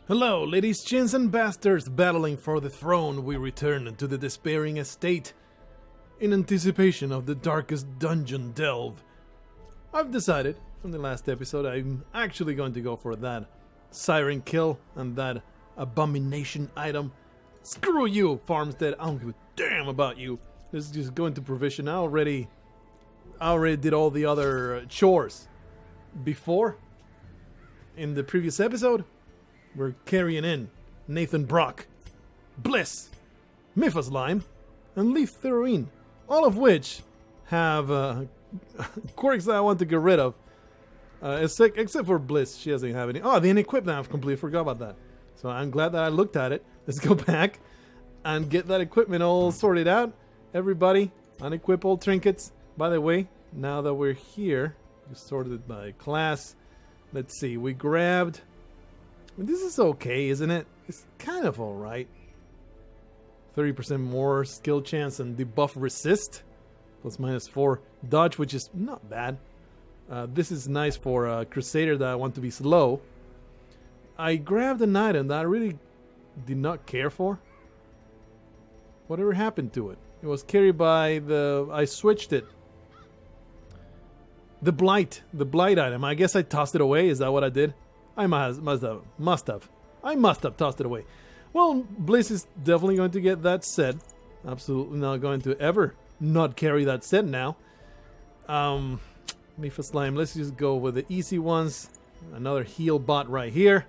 Hello, ladies, gents, and bastards battling for the throne. We return to the despairing estate in anticipation of the darkest dungeon delve. I've decided from the last episode I'm actually going to go for that siren kill and that abomination item. Screw you, Farmstead. I don't give a damn about you. Let's just go into provision. I already did all the other chores before in the previous episode. We're carrying in Nathan Brock, Bliss, Miphaslime, and Lief Theorine, all of which have quirks that I want to get rid of. Except for Bliss, she doesn't have any. Oh, the unequipped, I've completely forgot about that. So I'm glad that I looked at it. Let's go back and get that equipment all sorted out. Everybody, unequip all trinkets. By the way, now that we're here, just sorted it by class. Let's see, we grabbed... This is okay, isn't it? It's kind of alright. 30% more skill chance and debuff resist. Plus minus 4 dodge, which is not bad. This is nice for a Crusader that I want to be slow. I grabbed an item that I really did not care for. Whatever happened to it? It was carried by the... I switched it. The Blight item. I guess I tossed it away. Is that what I did? I must have. I must have tossed it away. Well, Bliss is definitely going to get that set. Absolutely not going to ever not carry that set now. Miphaslime, let's just go with the easy ones. Another heal bot right here.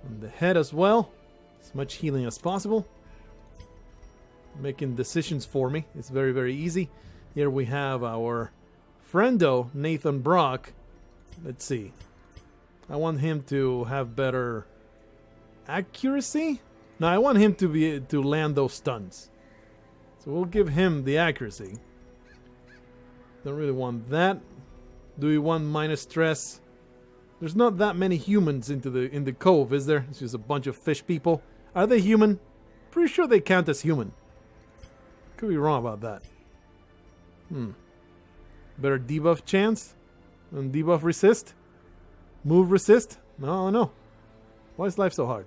On the head as well. As much healing as possible. Making decisions for me. It's very, very easy. Here we have our friendo, Nathan Brock. Let's see. I want him to have better accuracy. No, I want him to land those stuns. So we'll give him the accuracy. Don't really want that. Do we want minus stress? There's not that many humans in the cove, is there? It's just a bunch of fish people. Are they human? Pretty sure they count as human. Could be wrong about that. Better debuff chance and debuff resist. Move resist? No. Why is life so hard?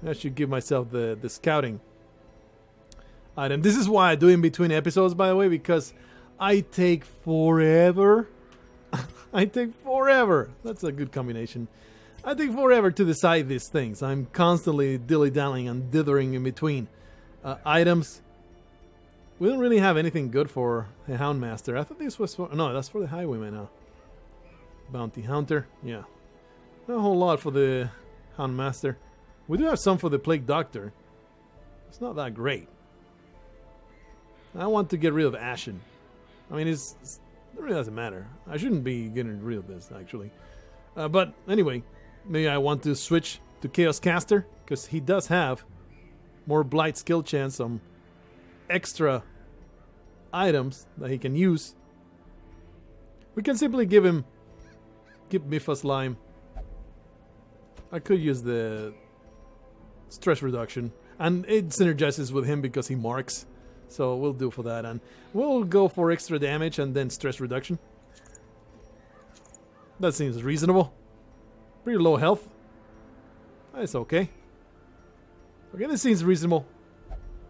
I should give myself the scouting item. This is why I do in between episodes, by the way, because I take forever. I take forever. That's a good combination. I take forever to decide these things. I'm constantly dilly-dallying and dithering in between items. We don't really have anything good for a Houndmaster. I thought this was for... No, that's for the Highwayman now. Bounty Hunter. Yeah. Not a whole lot for the Houndmaster. We do have some for the Plague Doctor. It's not that great. I want to get rid of Ashen. I mean, it really doesn't matter. I shouldn't be getting rid of this, actually. But anyway, maybe I want to switch to Chaos Caster, because he does have more Blight skill chance, some extra items that he can use. We can simply give Miphaslime. I could use the stress reduction, and it synergizes with him because he marks, so we'll do for that, and we'll go for extra damage and then stress reduction. That seems reasonable. Pretty low health. That's okay. Okay, this seems reasonable.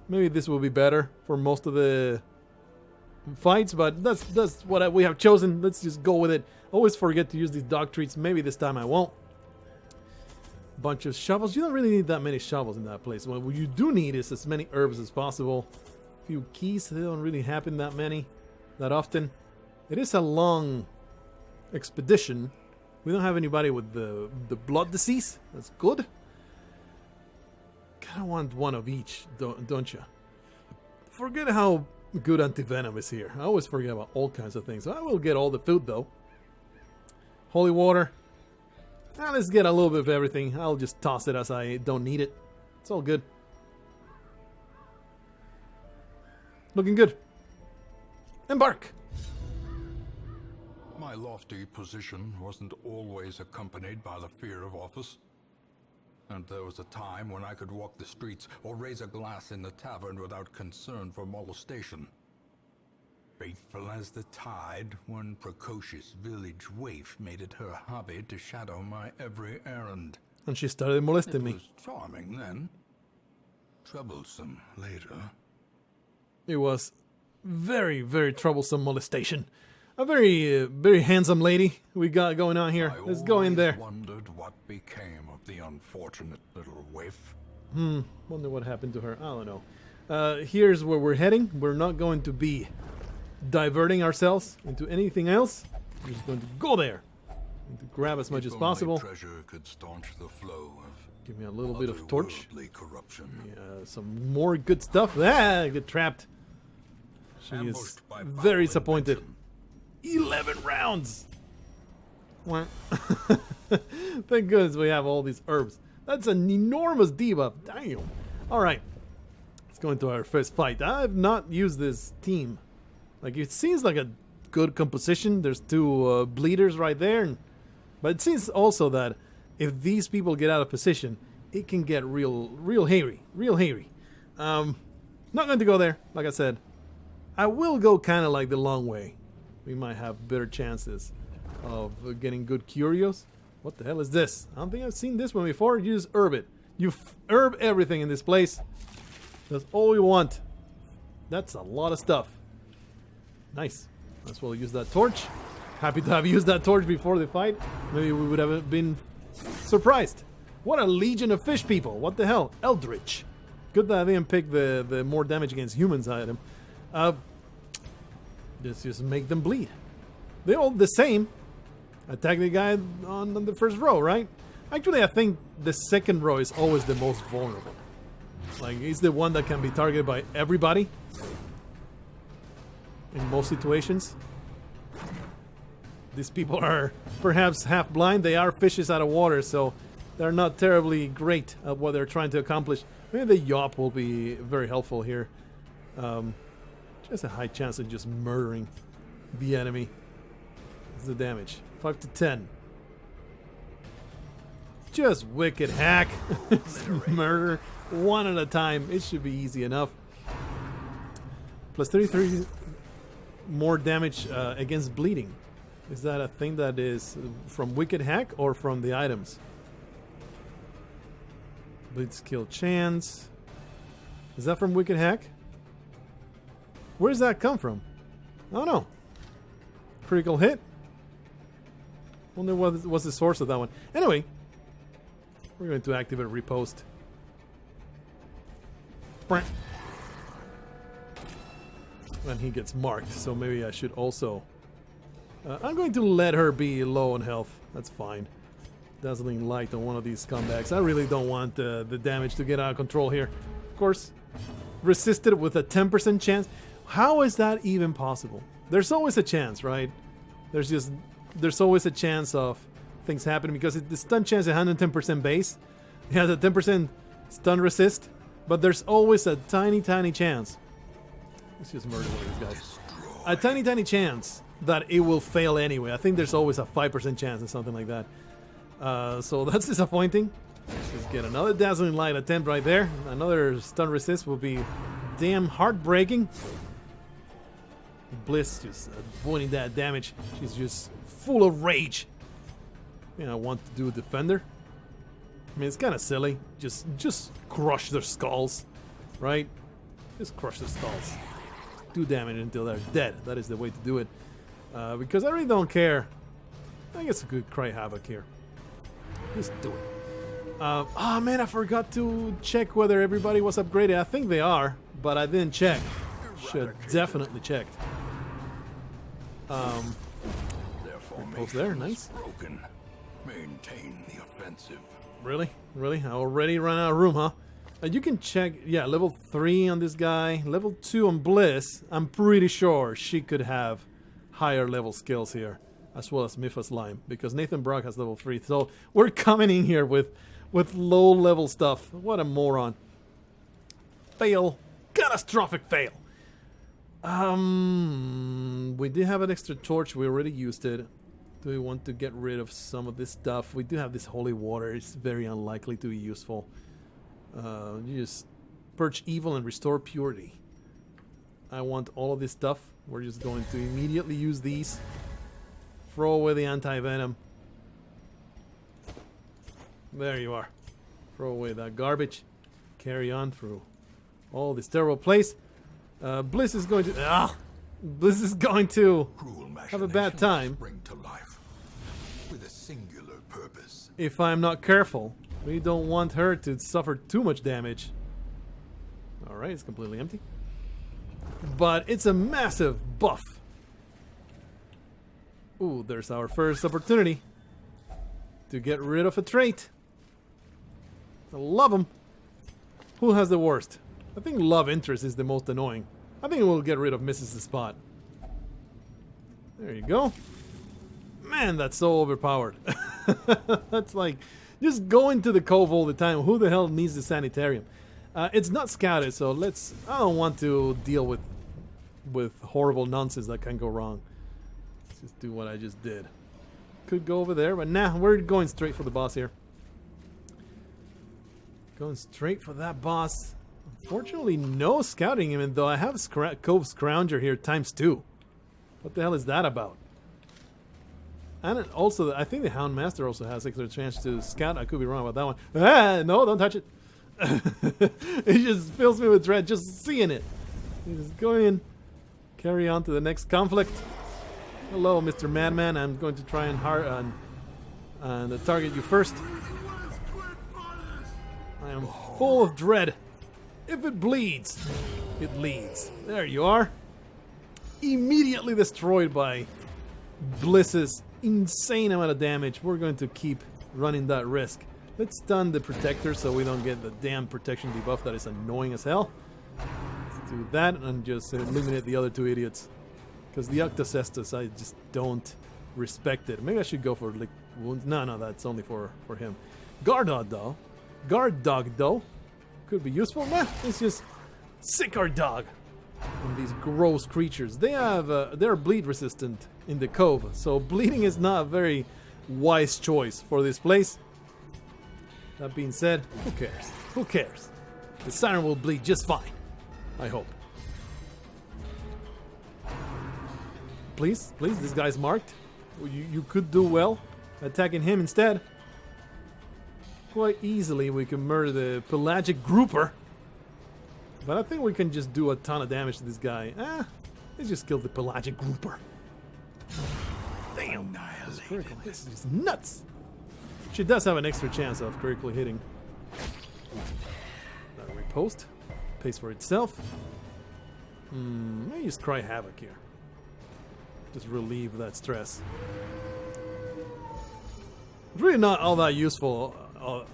Maybe this will be better for most of the fights, but that's what we have chosen. Let's just go with it. Always forget to use these dog treats. Maybe this time I won't. Bunch of shovels. You don't really need that many shovels in that place. What you do need is as many herbs as possible. A few keys. They don't really happen that often. It is a long expedition. We don't have anybody with the blood disease. That's good. Kinda want one of each, don't you? Forget how good antivenom is here. I always forget about all kinds of things. I will get all the food though. Holy water. Now let's get a little bit of everything. I'll just toss it as I don't need it. It's all good. Looking good. Embark! My lofty position wasn't always accompanied by the fear of office. And there was a time when I could walk the streets or raise a glass in the tavern without concern for molestation. Faithful as the tide, one precocious village waif made it her hobby to shadow my every errand. And she started molesting me. It was charming then. Troublesome later. It was very, very troublesome molestation. A very, very handsome lady we got going on here. Let's go in there. I wondered what became of the unfortunate little waif. Wonder what happened to her. I don't know. Here's where we're heading. We're not going to be diverting ourselves into anything else. We're just going to go there. And to grab as much as possible. Treasure could staunch the flow of Give me a little bit of torch. Corruption. Yeah, some more good stuff. Ah, I get trapped. She is very disappointed. 11 rounds! Thank goodness we have all these herbs. That's an enormous debuff. Damn. Alright. Let's go into our first fight. I have not used this team. Like, it seems like a good composition. There's two bleeders right there. But it seems also that if these people get out of position, it can get real hairy. Real hairy. Not going to go there, like I said. I will go kind of like the long way. We might have better chances of getting good curios. What the hell is this? I don't think I've seen this one before. You just herb it. You herb everything in this place. That's all we want. That's a lot of stuff. Nice. Might as well use that torch. Happy to have used that torch before the fight. Maybe we would have been surprised. What a legion of fish people. What the hell? Eldritch. Good that I didn't pick the more damage against humans item. Just make them bleed. They're all the same. Attack the guy on the first row, right? Actually, I think the second row is always the most vulnerable. Like, it's the one that can be targeted by everybody. In most situations. These people are perhaps half blind. They are fishes out of water, so they're not terribly great at what they're trying to accomplish. Maybe the yop will be very helpful here. There's a high chance of just murdering the enemy. What's the damage? 5 to 10. Just wicked hack. Murder. One at a time. It should be easy enough. Plus 33 more damage against bleeding. Is that a thing that is from wicked hack or from the items? Bleed skill chance. Is that from wicked hack? Where does that come from? I don't know. Critical hit? Wonder what was the source of that one. Anyway, we're going to activate repost. And he gets marked, so maybe I should also... I'm going to let her be low on health. That's fine. Dazzling light on one of these scumbags. I really don't want the damage to get out of control here. Of course, resisted with a 10% chance. How is that even possible? There's always a chance, right? There's always a chance of things happening because the stun chance is 110% base. It has a 10% stun resist, but there's always a tiny chance. Let's just murder one of these guys. A tiny chance that it will fail anyway. I think there's always a 5% chance or something like that. So that's disappointing. Let's just get another dazzling light attempt right there. Another stun resist will be damn heartbreaking. Bliss just avoiding that damage. She's just full of rage. I want to do a defender. I mean, it's kind of silly. Just crush their skulls, right? Just crush their skulls. Do damage until they're dead. That is the way to do it. Because I really don't care. I guess I could cry havoc here. Just do it. Oh man, I forgot to check whether everybody was upgraded. I think they are, but I didn't check. Should definitely check. Post there, nice. Broken. Maintain the offensive. Really? I already ran out of room, huh? You can check, yeah, level 3 on this guy, level 2 on Bliss. I'm pretty sure she could have higher level skills here, as well as Mipha's Lime, because Nathan Blargh has level 3. So we're coming in here with low level stuff. What a moron. Fail. Catastrophic fail. We did have an extra torch. We already used it. Do we want to get rid of some of this stuff? We do have this holy water. It's very unlikely to be useful. You just purge evil and restore purity. I want all of this stuff. We're just going to immediately use these. Throw away the anti-venom. There you are. Throw away that garbage. Carry on through all this terrible place. Bliss is going to... Bliss is going to have a bad time. Spring to life with a singular purpose. If I'm not careful. We don't want her to suffer too much damage. Alright, it's completely empty. But it's a massive buff. Ooh, there's our first opportunity to get rid of a trait. I love them. Who has the worst? I think love interest is the most annoying. I think we'll get rid of Mrs. Spot. There you go. Man, that's so overpowered. That's like just going to the cove all the time. Who the hell needs the sanitarium? It's not scouted, so let's... I don't want to deal with horrible nonsense that can go wrong. Let's just do what I just did. Could go over there, but nah, we're going straight for the boss here. Going straight for that boss. Unfortunately, no scouting even though I have Cove Scrounger here ×2. What the hell is that about? And it also, I think the Hound Master also has extra chance to scout. I could be wrong about that one. Ah, no, don't touch it. It just fills me with dread just seeing it. You just go in, carry on to the next conflict. Hello, Mr. Madman. I'm going to try and target you first. I am full of dread. If it bleeds, it leads. There you are. Immediately destroyed by Bliss's insane amount of damage. We're going to keep running that risk. Let's stun the protector so we don't get the damn protection debuff that is annoying as hell. Let's do that and just eliminate the other two idiots. Because the Octocestus, I just don't respect it. Maybe I should go for like wounds. No, that's only for him. Guard dog though. Could be useful. Nah, let's just sick our dog. And these gross creatures. They're bleed resistant in the cove. So bleeding is not a very wise choice for this place. That being said, who cares? Who cares? The siren will bleed just fine. I hope. Please, this guy's marked. You could do well attacking him instead. Quite easily we can murder the pelagic grouper. But I think we can just do a ton of damage to this guy. Let's just kill the pelagic grouper. Damn. This is just nuts. She does have an extra chance of critically hitting. Repost. Pays for itself. Let me just cry havoc here. Just relieve that stress. It's really not all that useful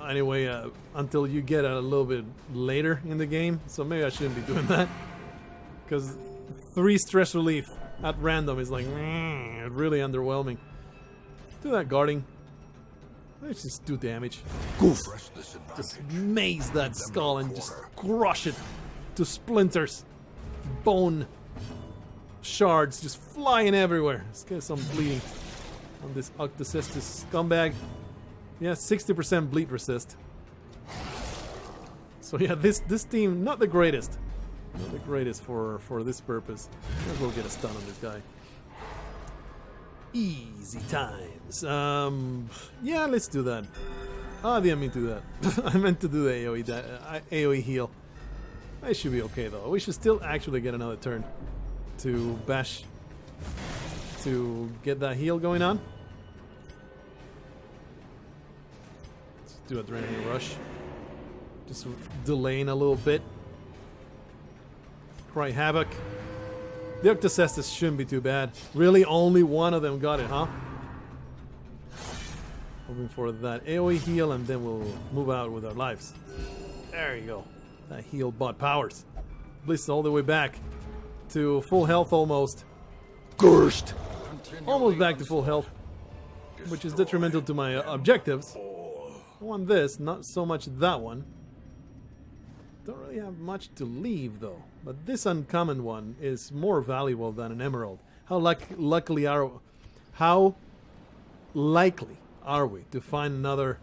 anyway until you get a little bit later in the game. So maybe I shouldn't be doing that. Because 3 stress relief at random is like really underwhelming. Do that guarding. Let's just do damage. Goof. Just maze that skull and just crush it to splinters. Bone shards just flying everywhere. Let's get some bleeding on this Octocestus scumbag. Yeah, 60% bleed resist. So yeah, this team, not the greatest. Not the greatest for this purpose. Might as well get a stun on this guy. Easy times. Yeah, let's do that. I didn't mean to do that. I meant to do the AoE heal. I should be okay though. We should still actually get another turn to bash to get that heal going on. Let's do Adrenaline Rush. Just delaying a little bit. Cry Havoc. The Octocestus shouldn't be too bad. Really, only one of them got it, huh? Hoping for that AoE heal and then we'll move out with our lives. There you go. That heal bot powers. Bliss all the way back to full health almost. Cursed! Almost back to full health. Which is detrimental to my objectives. I want this, not so much that one. Don't really have much to leave though. But this uncommon one is more valuable than an emerald. How likely are we to find another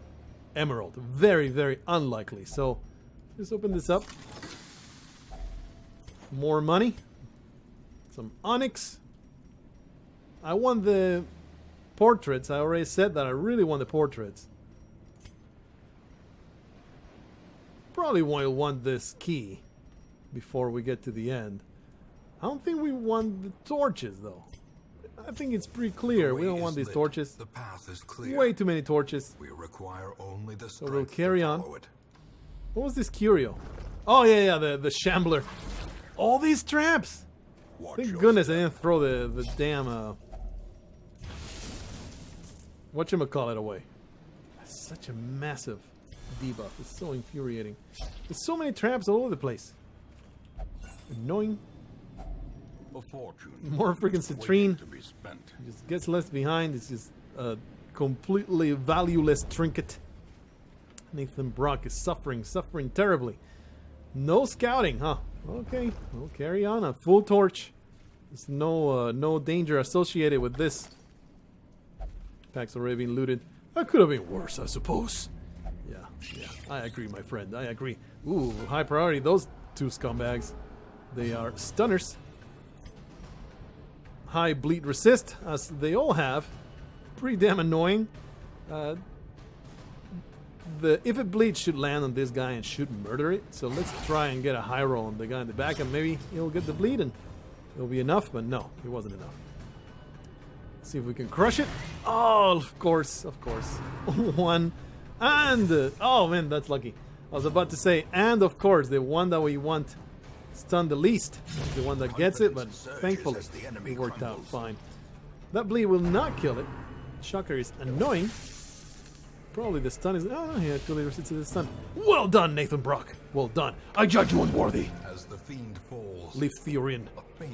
emerald? Very, very unlikely. So let's open this up. More money. Some onyx. I want the portraits. I already said that I really want the portraits. probably will want this key before we get to the end. I don't think we want the torches, though. I think it's pretty clear. We don't want these torches. The path is clear. Way too many torches. We require only the So we'll strength carry to on. follow it. What was this curio? Oh, yeah, the shambler. All these traps! Watch Thank your goodness I step. didn't throw the damn, whatchamacallit away. That's such a massive debuff. It's so infuriating. There's so many traps all over the place. Annoying. A fortune. More freaking waiting citrine. to be spent. Just gets left behind. It's just a completely valueless trinket. Nathan Brock is suffering terribly. No scouting, huh? Okay, we'll carry on. A full torch. There's no danger associated with this. Pack's already been looted. That could have been worse, I suppose. Yeah, I agree, my friend. I agree. Ooh, high priority. Those two scumbags. They are stunners. High bleed resist, as they all have. Pretty damn annoying. If it bleeds should land on this guy and should murder it. So let's try and get a high roll on the guy in the back, and maybe he'll get the bleed and it'll be enough. But no, it wasn't enough. Let's see if we can crush it. Oh, of course. One and oh man, that's lucky. I was about to say, and of course, the one that we want stunned the least, the one that gets it, but thankfully it worked out fine. That bleed will not kill it. Shocker is annoying. Probably the stun is... Oh, he actually resists the stun. Well done, Nathan Brock. Well done. I judge you unworthy. As the fiend falls, Lief Theorine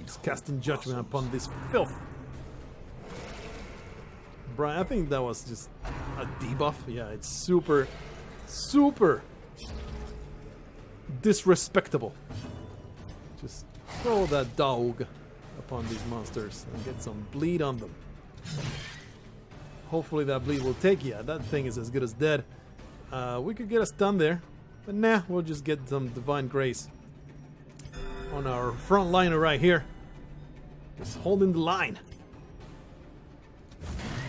is casting judgment upon this filth. Brian, I think that was just a debuff. Yeah, it's super disrespectable. Just throw that dog upon these monsters and get some bleed on them. Hopefully that bleed will take. Yeah, that thing is as good as dead. We could get a stun there, but nah, we'll just get some divine grace on our front liner right here. Just holding the line.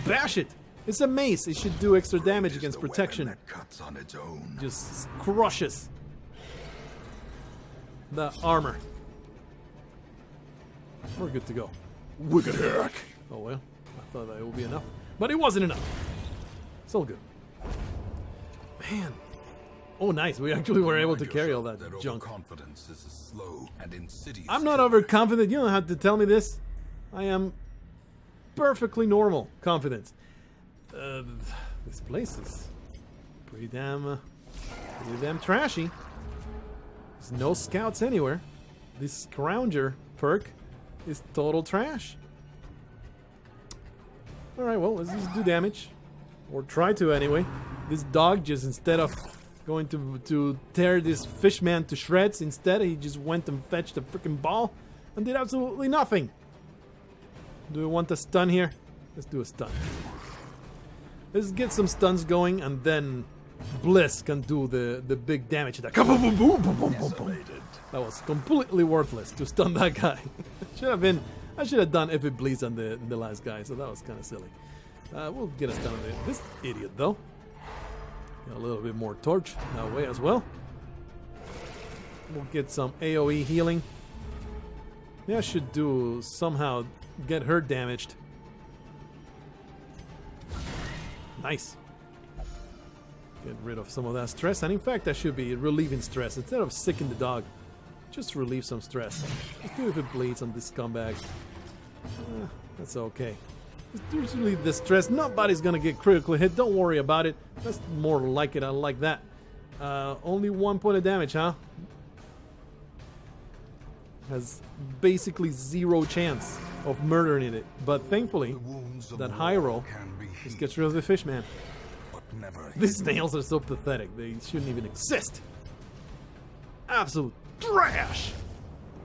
Bash it! It's a mace. It should do extra damage against protection. That cuts on its own. Just crushes the armor. We're good to go. Wicked hack! Oh well, I thought that would be enough. But it wasn't enough. It's all good. Man. Oh, nice. We actually were able to carry all that junk. Confidence is a slow and insidious. I'm not overconfident. You don't have to tell me this. I am perfectly normal confidence. This place is pretty damn trashy. There's no scouts anywhere. This Scrounger perk is total trash. Alright, well, let's just do damage. Or try to anyway. This dog just, instead of going to tear this fishman to shreds, instead he just went and fetched a freaking ball and did absolutely nothing. Do we want a stun here? Let's do a stun. Let's get some stuns going, and then Bliss can do the big damage attack. Boom, boom, boom, boom, boom, boom, boom. That was completely worthless to stun that guy. I should have done if it bleeds on the last guy, so that was kind of silly. We'll get us done on this idiot, though. Got a little bit more torch that way as well. We'll get some AoE healing. Yeah, I should do somehow get her damaged. Nice. Get rid of some of that stress, and in fact, that should be relieving stress instead of sicking the dog. Just relieve some stress. Let's do if it bleeds on this scumbag. That's okay. Just relieve the stress. Nobody's gonna get critically hit. Don't worry about it. That's more like it. I like that. Only 1 point of damage, huh? Has basically 0 chance of murdering it. But thankfully, that high roll just gets rid of the fishman. These snails are so pathetic. They shouldn't even exist. Absolute trash.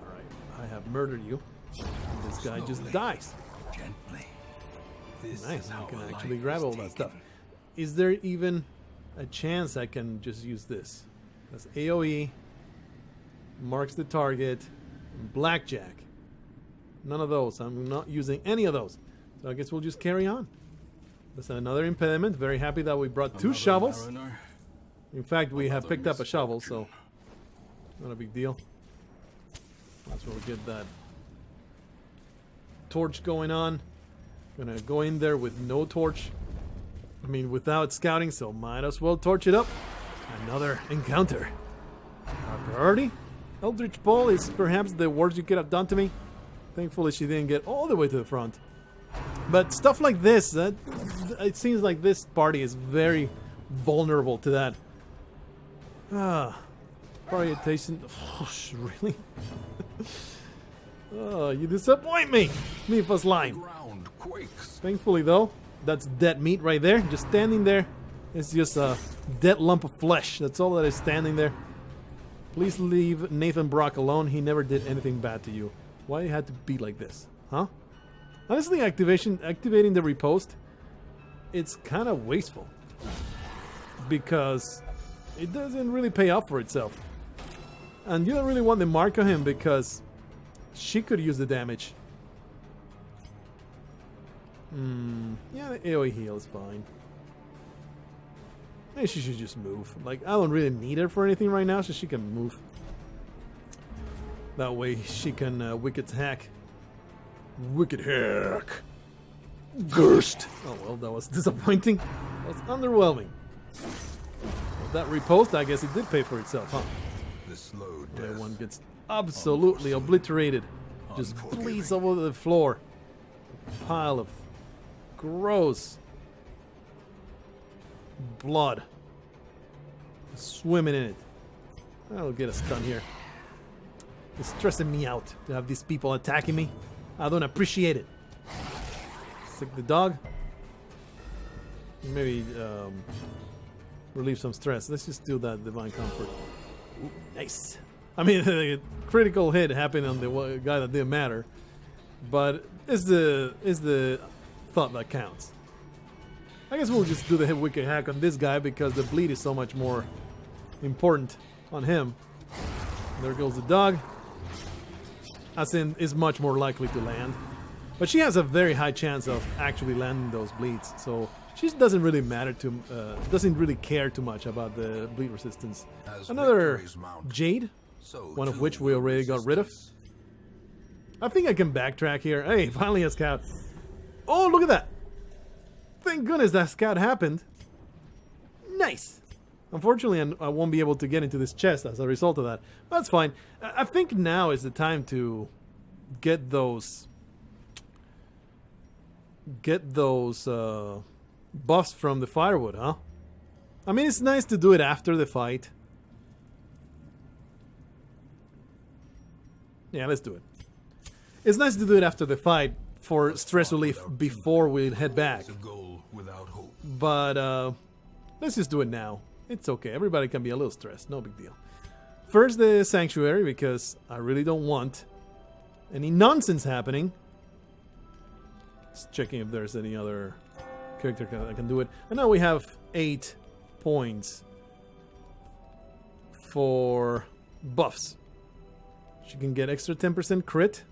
Alright, I have murdered you. This guy just dies. Gently. Nice, I can actually grab all that stuff. Is there even a chance I can just use this? That's AoE. Marks the target. Blackjack. None of those. I'm not using any of those. So I guess we'll just carry on. That's another impediment. Very happy that we brought 2 shovels. Mariner. In fact, we have picked up a shovel, so not a big deal. That's where we get that torch going on. Gonna go in there with no torch. I mean, without scouting, so might as well torch it up. Another encounter. Our priority? Eldritch Ball is perhaps the worst you could have done to me. Thankfully, she didn't get all the way to the front. But stuff like this, it seems like this party is very vulnerable to that. Orientation. Oh, really? Oh, you disappoint me. Mifa's line. Thankfully, though, that's dead meat right there. Just standing there. It's just a dead lump of flesh. That's all that is standing there. Please leave Nathan Brock alone. He never did anything bad to you. Why you had to be like this? Huh? Honestly, activating the repost, it's kind of wasteful. Because it doesn't really pay off for itself. And you don't really want the mark on him because she could use the damage. Yeah, the AoE heal is fine. Maybe she should just move. Like, I don't really need her for anything right now, so she can move. That way she can wicked hack. Wicked hack. Gurst. Oh well, that was disappointing. That was underwhelming. That repost, I guess it did pay for itself, huh? Everyone gets absolutely obliterated. Just bleeds over the floor. Pile of gross blood. Swimming in it. I'll get a stun here. It's stressing me out to have these people attacking me. I don't appreciate it. Sick the dog. Maybe relieve some stress. Let's just do that divine comfort. Ooh, nice. I mean, the critical hit happened on the guy that didn't matter, but it's the thought that counts. I guess we'll just do the hit wicked hack on this guy because the bleed is so much more important on him. There goes the dog. Asin is much more likely to land, but she has a very high chance of actually landing those bleeds. So she doesn't really matter to, doesn't really care too much about the bleed resistance. Another Jade, one of which we already got rid of. I think I can backtrack here. Hey, finally a scout. Oh, look at that! Thank goodness that scout happened. Nice. Unfortunately, I won't be able to get into this chest as a result of that. That's fine. I think now is the time to get those buffs from the firewood, huh? I mean, it's nice to do it after the fight. Yeah, let's do it. It's nice to do it after the fight for stress relief before we head back. But let's just do it now. It's okay. Everybody can be a little stressed. No big deal. First, the sanctuary, because I really don't want any nonsense happening. Just checking if there's any other character that can do it. And now we have 8 points for buffs. She can get extra 10% crit.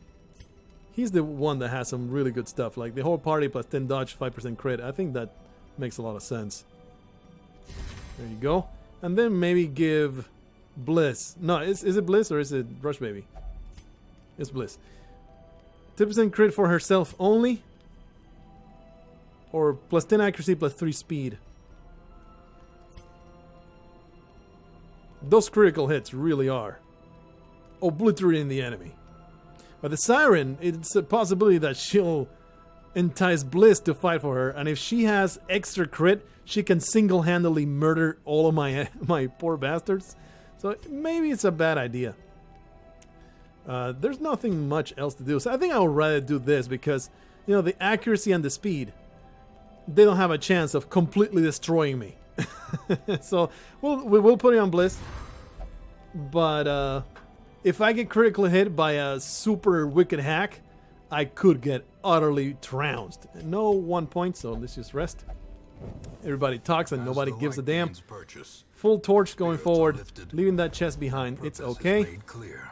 He's the one that has some really good stuff. Like the whole party plus 10 dodge, 5% crit. I think that makes a lot of sense. There you go. And then maybe give Bliss. No, is it Bliss or is it Rush Baby? It's Bliss. 10% crit for herself only. Or plus 10 accuracy plus 3 speed. Those critical hits really are obliterating the enemy. But the Siren, it's a possibility that she'll entice Bliss to fight for her, and if she has extra crit, she can single-handedly murder all of my poor bastards. So maybe it's a bad idea. There's nothing much else to do, so I think I would rather do this because, you know, the accuracy and the speed, they don't have a chance of completely destroying me. So we'll put it on Bliss, but if I get critically hit by a super wicked hack, I could get utterly trounced. No 1 point, so let's just rest. Everybody talks and nobody gives a damn. Full torch going forward, leaving that chest behind. It's okay.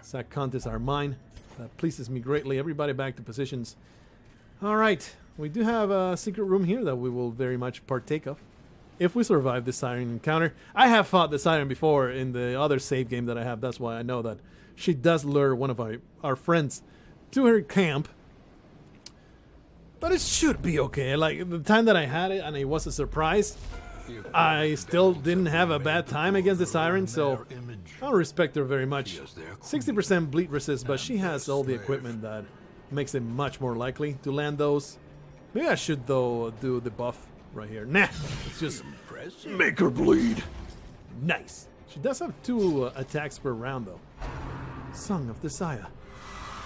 Sack contests are mine. That pleases me greatly. Everybody back to positions. Alright, we do have a secret room here that we will very much partake of. if we survive this siren encounter. I have fought the siren before in the other save game that I have. That's why I know that she does lure one of our friends to her camp. But it should be okay. Like, the time that I had it, and it was a surprise, I still didn't have a bad time against the siren, so I don't respect her very much. 60% bleed resist, but she has all the equipment that makes it much more likely to land those. Maybe I should, though, do the buff right here. Nah, it's just make her bleed. Nice. She does have 2 attacks per round, though. Song of Desire.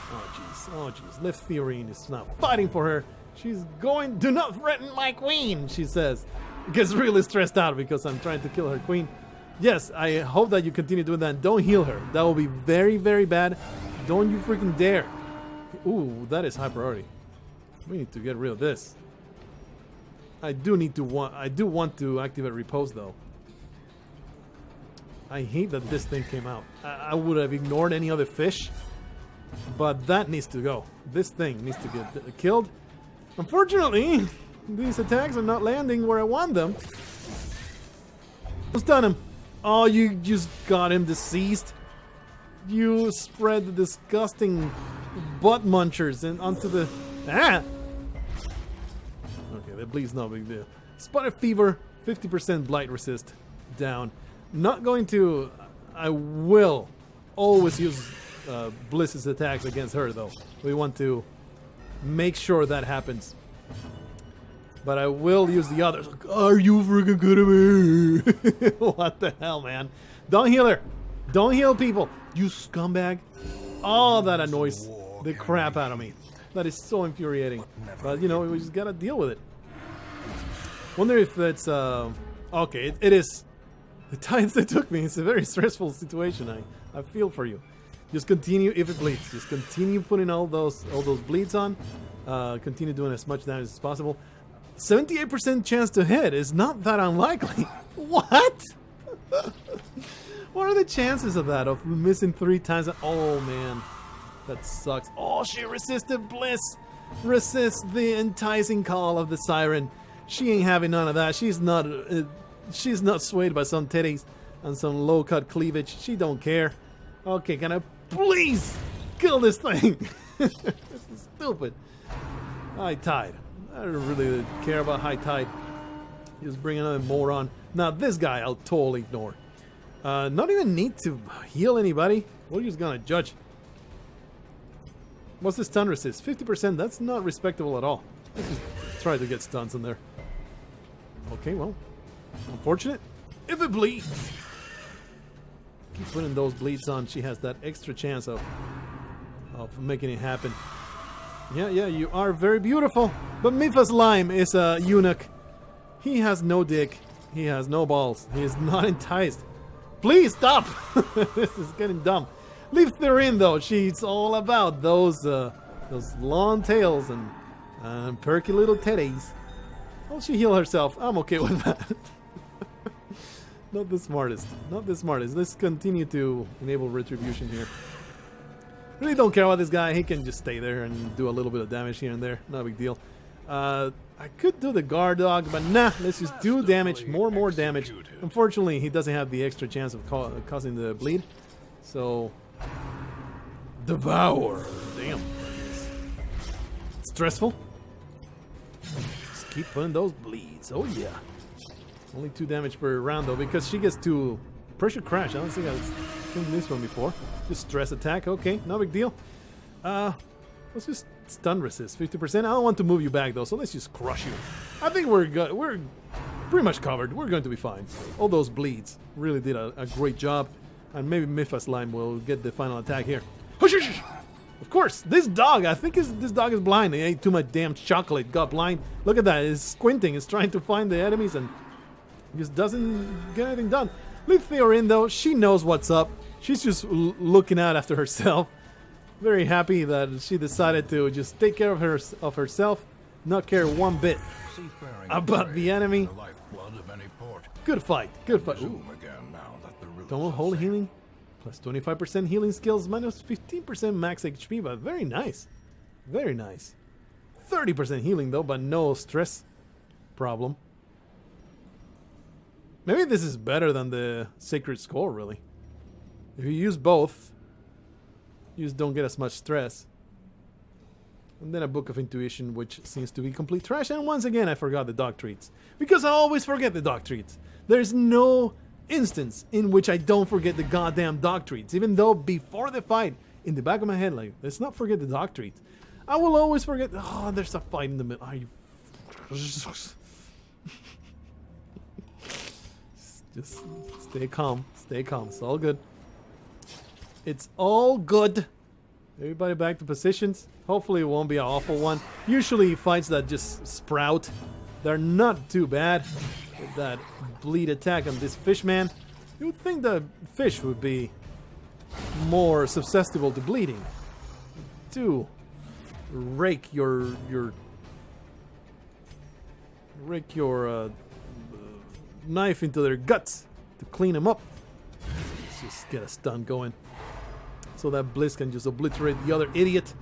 Oh, jeez. Oh, jeez. Lief Theorine is now fighting for her. She's going... Do not threaten my queen, she says. Gets really stressed out because I'm trying to kill her queen. Yes, I hope that you continue doing that. Don't heal her. That will be very, very bad. Don't you freaking dare. Ooh, that is high priority. We need to get rid of this. I do want to activate repose, though. I hate that this thing came out. I would have ignored any other fish, but that needs to go. This thing needs to get killed. Unfortunately, these attacks are not landing where I want them. Stun him. Oh, you just got him deceased. You spread the disgusting butt munchers onto the... Ah! Okay, that bleed's no big deal. Spotted fever, 50% blight resist, down. Not going to... I will always use Bliss's attacks against her, though. We want to make sure that happens. But I will use the others. Are you freaking kidding me? What the hell, man? Don't heal her. Don't heal people. You scumbag. Oh, that annoys the crap out of me. That is so infuriating. But, you know, we just gotta deal with it. Wonder if it's... Okay, it is. The times it took me, it's a very stressful situation. I feel for you. Just continue if it bleeds. Just continue putting all those bleeds on. Continue doing as much damage as possible. 78% chance to hit is not that unlikely. What? What are the chances of that? Of missing 3 times? Oh man, that sucks. Oh, she resisted Bliss. Resists the enticing call of the siren. She ain't having none of that. She's not swayed by some titties and some low-cut cleavage. She don't care. Okay, can I please kill this thing? This is stupid. High tide. I don't really care about high tide. Just bring another moron. Now this guy I'll totally ignore. Not even need to heal anybody. We're just gonna judge. What's the stun resist? 50%. That's not respectable at all. Let's just try to get stuns in there. Okay, well, unfortunate. If it bleeds. Keep putting those bleeds on. She has that extra chance of making it happen. Yeah, you are very beautiful. But Mipha's Lime is a eunuch. He has no dick. He has no balls. He is not enticed. Please stop! This is getting dumb. Lief Theorine, though, she's all about those long tails and perky little titties. Will she heal herself? I'm okay with that. Not the smartest. Not the smartest. Let's continue to enable retribution here. Really don't care about this guy. He can just stay there and do a little bit of damage here and there. Not a big deal. I could do the guard dog, but nah. Let's just do damage. More damage. Unfortunately, he doesn't have the extra chance of causing the bleed. So... Devour. Damn. Stressful. Just keep putting those bleeds. Oh yeah. Only 2 damage per round though, because she gets to pressure crash. I don't think I've seen this one before. Just stress attack. Okay, no big deal. Let's just stun resist 50%. I don't want to move you back though, so let's just crush you. I think we're pretty much covered. We're going to be fine. All those bleeds really did a great job, and maybe Mipha's Lime will get the final attack here. Of course, this dog. I think this dog is blind. He ate too much damn chocolate. Got blind. Look at that. He's squinting. He's trying to find the enemies and just doesn't get anything done. Lief Theorine, though, she knows what's up. She's just looking out after herself. Very happy that she decided to just take care of herself, not care one bit about the enemy. Good fight. Good fight. Don't hold healing. Plus 25% healing skills, minus 15% max HP, but very nice. Very nice. 30% healing though, but no stress problem. Maybe this is better than the Sacred Scroll, really. If you use both, you just don't get as much stress. And then a Book of Intuition, which seems to be complete trash. And once again, I forgot the dog treats. Because I always forget the dog treats. There's no instance in which I don't forget the goddamn dog treats. Even though before the fight, in the back of my head, like, let's not forget the dog treats. I will always forget. Oh, there's a fight in the middle. Are you... Just stay calm. Stay calm. It's all good. It's all good. Everybody back to positions. Hopefully it won't be an awful one. Usually fights that just sprout, they're not too bad. With that bleed attack on this fish man, you would think the fish would be more susceptible to bleeding. To rake your knife into their guts to clean them up. Let's just get a stun going so that Bliss can just obliterate the other idiot.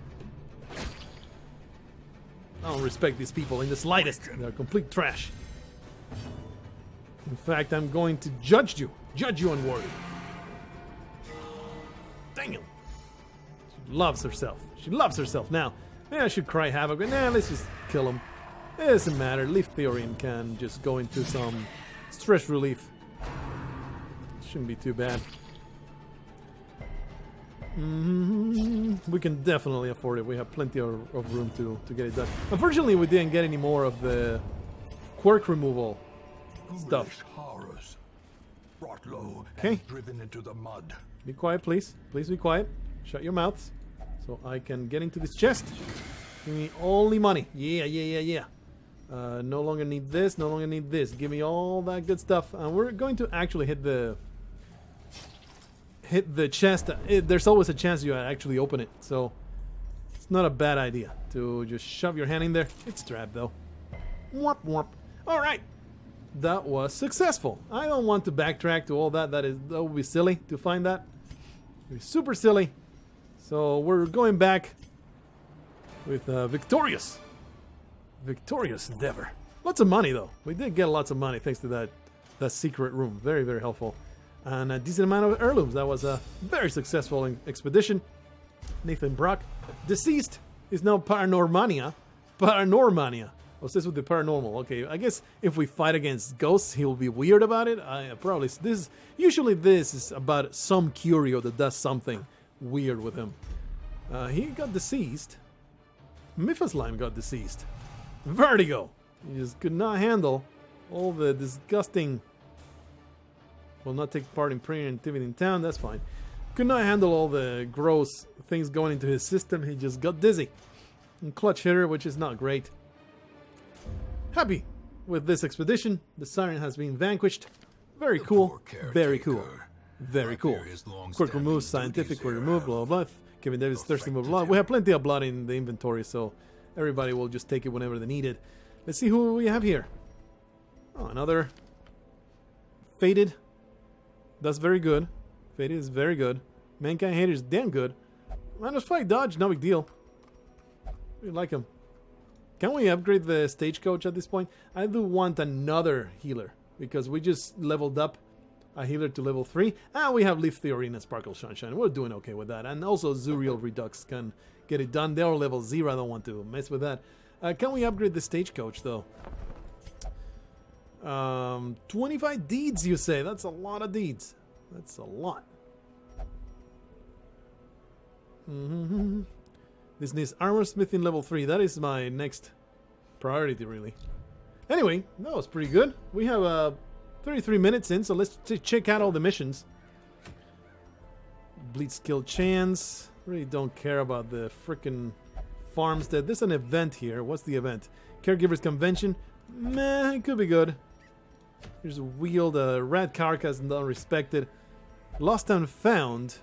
I don't respect these people in the slightest. They're complete trash. In fact, I'm going to judge you unworthy. Dang it. She loves herself. She loves herself now. Maybe I should cry havoc, but nah, let's just kill him. It doesn't matter. Lief Theorine can just go into some stress relief. Shouldn't be too bad. We can definitely afford it. We have plenty of room to get it done. Unfortunately, we didn't get any more of the quirk removal stuff. Horrors, brought low Okay. and driven into the mud. Be quiet, please. Please be quiet. Shut your mouths so I can get into this chest. Give me all the money. Yeah. No longer need this. No longer need this. Give me all that good stuff. And we're going to actually hit the chest. There's always a chance you actually open it, so it's not a bad idea to just shove your hand in there. It's trapped though. Womp womp. All right, that was successful. I don't want to backtrack to all that. That would be silly to find that. It would be super silly. So we're going back with victorious endeavor. Lots of money though. We did get lots of money thanks to that secret room. Very, very helpful. And a decent amount of heirlooms. That was a very successful expedition. Nathan Brock, deceased, is now Paranormania. Obsessed with the paranormal. Okay, I guess if we fight against ghosts, he'll be weird about it. Usually this is about some curio that does something weird with him. He got deceased. Miphaslime got deceased. Vertigo. He just could not handle all the disgusting... Will not take part in prayer activity in town. That's fine. Could not handle all the gross things going into his system. He just got dizzy. And clutch hitter, which is not great. Happy with this expedition. The siren has been vanquished. Very cool. Very cool. Very cool. Quirk removed. Scientific quirk removed. Blah blah blah. Kevin Davis thirsty for blood. We have plenty of blood in the inventory, so everybody will just take it whenever they need it. Let's see who we have here. Oh, another Fated. That's very good. Fated is very good. Mankind Hater is damn good. -5 dodge, no big deal. We like him. Can we upgrade the stagecoach at this point? I do want another healer because we just leveled up a healer to level 3. And we have Lief Theorine and Sparkle Sunshine. We're doing okay with that. And also Zuriel Redux can get it done. They're level 0. I don't want to mess with that. Can we upgrade the stagecoach though? 25 deeds, you say? That's a lot of deeds. That's a lot. This needs armor smithing level 3. That is my next priority, really. Anyway, that was pretty good. We have 33 minutes in, so let's check out all the missions. Bleed skill chance. Really don't care about the frickin' farmstead. There's an event here. What's the event? Caregivers Convention. Meh, it could be good. Here's a wield, a rat carcass, unrespected. Lost and found.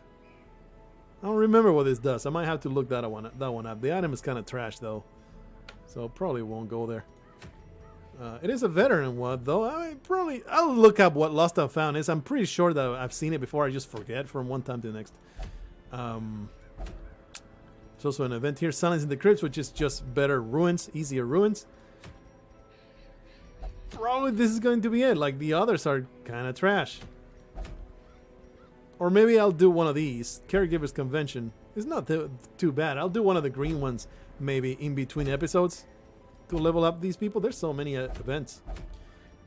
I don't remember what this does. I might have to look that one up. The item is kind of trash though, so probably won't go there. It is a veteran one though. I'll look up what Lost and Found is. I'm pretty sure that I've seen it before. I just forget from one time to the next. There's also an event here, Silence in the Crypts, which is just better ruins, easier ruins. probably this is going to be it. Like, the others are kind of trash. Or maybe I'll do one of these. Caregivers Convention. It's not too bad. I'll do one of the green ones, maybe, in between episodes to level up these people. There's so many events.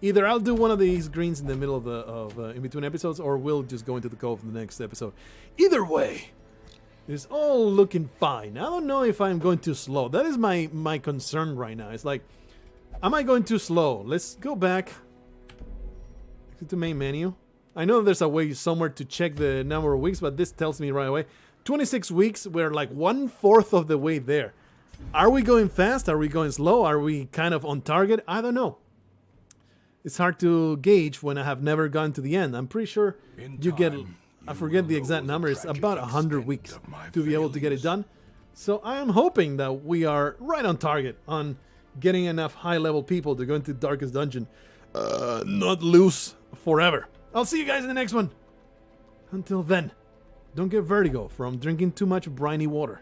Either I'll do one of these greens in the middle of in between episodes, or we'll just go into the cove in the next episode. Either way, it's all looking fine. I don't know if I'm going too slow. That is my concern right now. It's like, am I going too slow? Let's go back to the main menu. I know there's a way somewhere to check the number of weeks, but this tells me right away. 26 weeks, we're like 1/4 of the way there. Are we going fast? Are we going slow? Are we kind of on target? I don't know. It's hard to gauge when I have never gone to the end. I'm pretty sure you get, I forget the exact number, it's about 100 weeks to be able to get it done. So I am hoping that we are right on target on getting enough high-level people to go into Darkest Dungeon. Not lose forever. I'll see you guys in the next one. Until then, don't get vertigo from drinking too much briny water.